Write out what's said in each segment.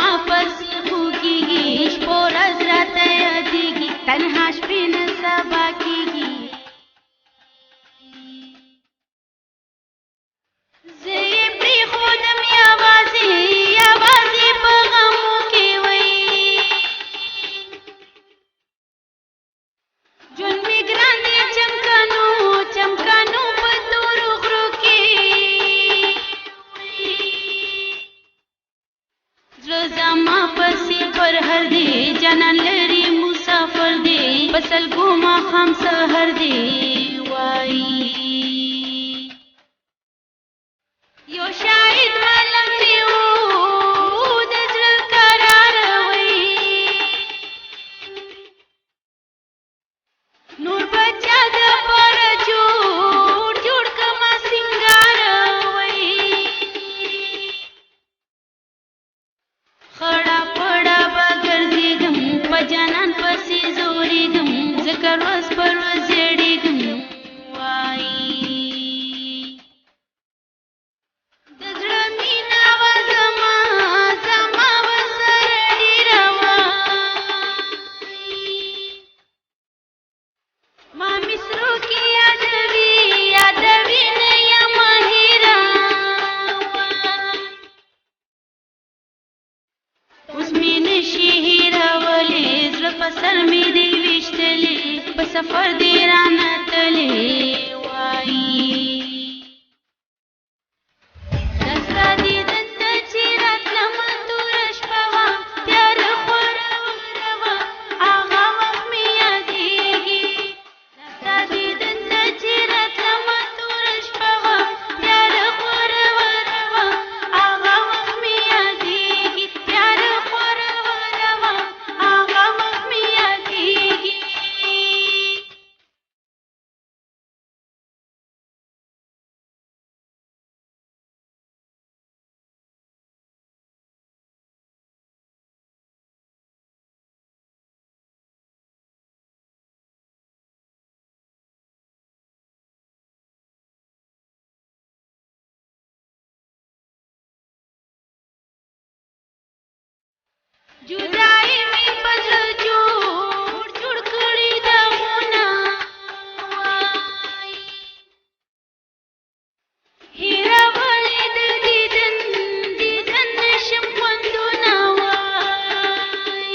زما پسې خوږېږي شپه ورځ راته یادېږي تنها شپې نه سبا کېږي زه یې پرېښودم یوازې یوازې په غمو کې وی ژوند مې ګران دی چمکانو چمکانو په تورو غرو کې زړه زما پسې پرهر دی جانان لري مسافر دی په سلګو ماښام سحر دی وایي یو شاهد ملنګ دی و د زړه قرار وی نور بچا د پر جوړ کما سنگار وی خړا پړا بغرزیدم په جانان پسې زورېدم ذکر وس پر وزېړېدم وای د زړه مینا و زما ورسره ډېره وای ما مصرو کې یادوي نه یم هېره اوس مې نشي هېرولی زړه په سر مې دی ویشتلی په سفر دی رانه تللی وایي دستا دیدن ته چې راتلمه توره شپه وه تیاره خوره وه هغه وخت مې یادېږي دستا دیدن ته چې راتلمه توره شپه وه تیاره خوره وه هغه وخت مې یادېږي تیاره خوره وه هغه وخت مې یادېږي جدائی می پزړه جوړ کړي دغونه وای هېرولې د دیدن نشم خوندونه وای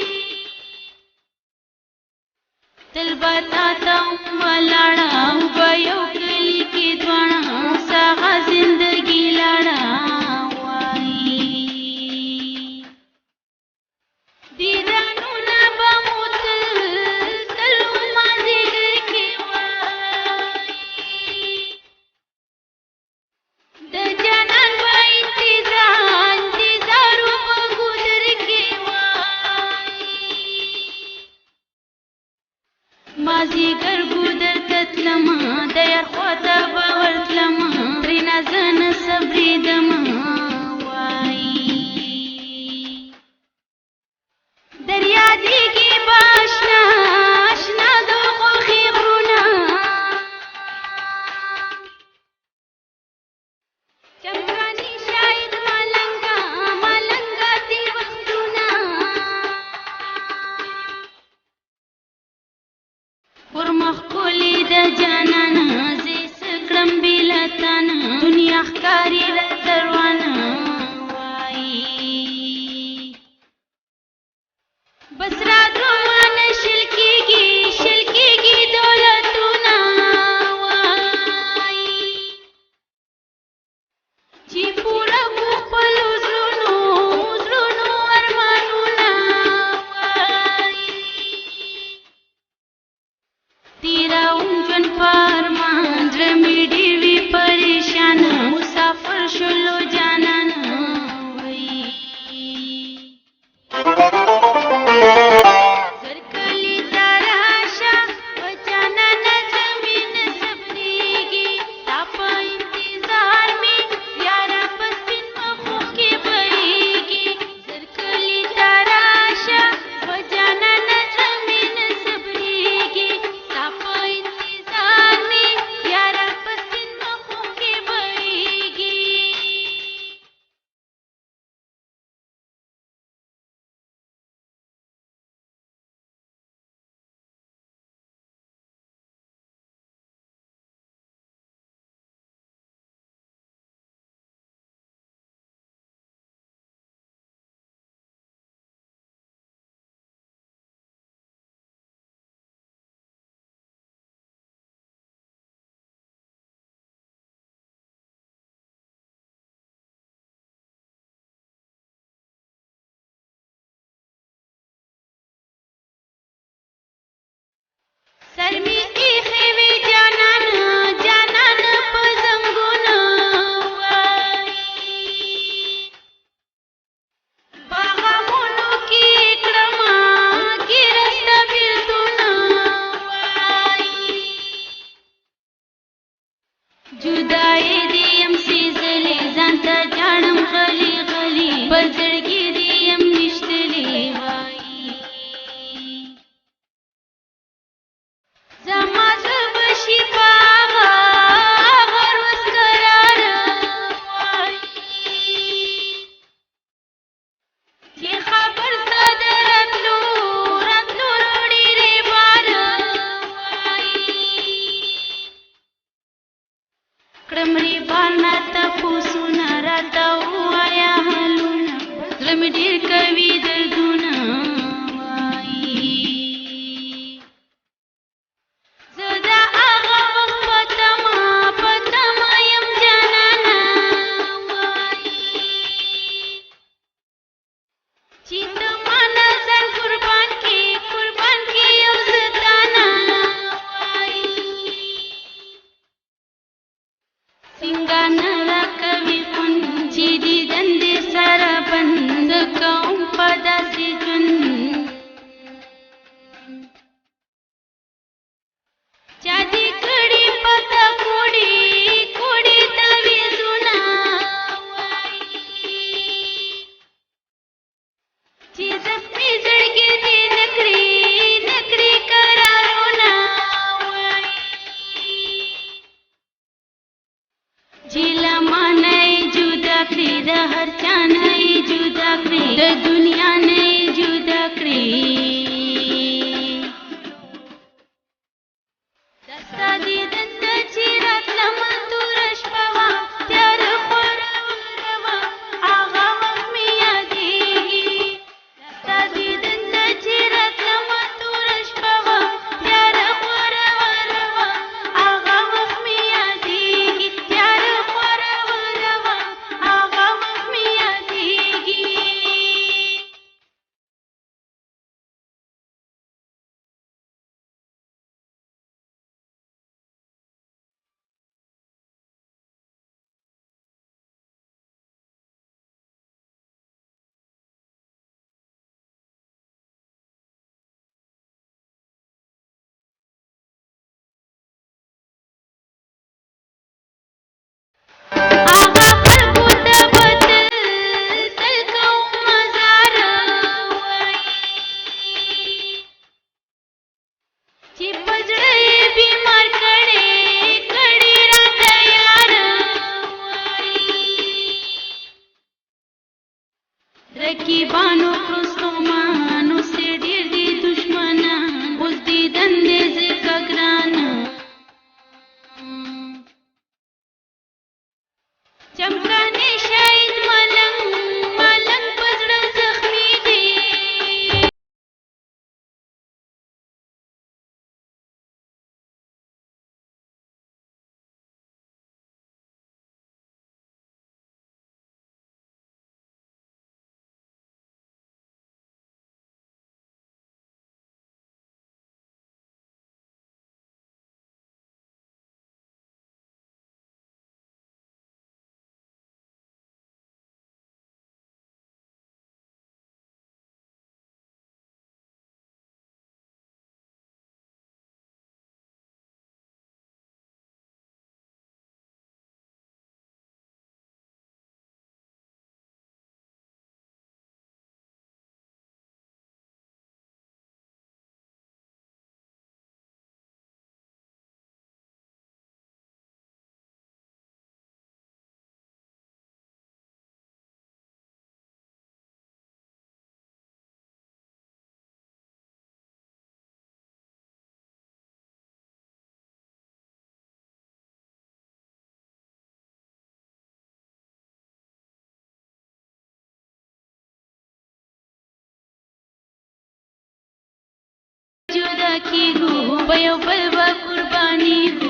تل به تا ته ولاړه به یو کلي کې دواړه ساغه زندګي لاړه دیدنونه به مو تل مازدیګر کې وای د جانان به انتظار په ګودر کې وای مازدیګر ګودر ته تلمه د یار خواته به ورتلمه کوي دردونه وایي زه د هغه وخت په تمه یم جانانه وایي چې ته ما نظر قربان کې یو زه تانه وایي سنګانه راکوي خوند چې دیدن دې سره بند کوم په داسې ژوند چا دې کړي پته کوړي تعویذونه وایي چې زخمي زړګي دې نکړي قرارونه وایي چې له ما نه یې جدا کړي د هر چا نه یې جدا کړي د دنیا نه یې جدا کړي دا ستا دیدن ته چې راتلمه توره شپه وه تیاره خوره وه هغه وخت مې یادېږي دا ستا دیدن ته چې راتلمه توره شپه وه تیاره خوره وه هغه وخت مې یادېږي تیاره خوره وه هغه وخت مې یادېږي هغه خلکو ته به تل کوم مزار وایي چې په زړه یې بیمار کړي راته یار وایي رقیبانو کړو ستومانو سي ډېر دي دشمنان اوس دیدن دې ځکه ګران چمکانې شهید ملنګ په زړه زخمي دی جدا کیږو په یو بل به قربانېږو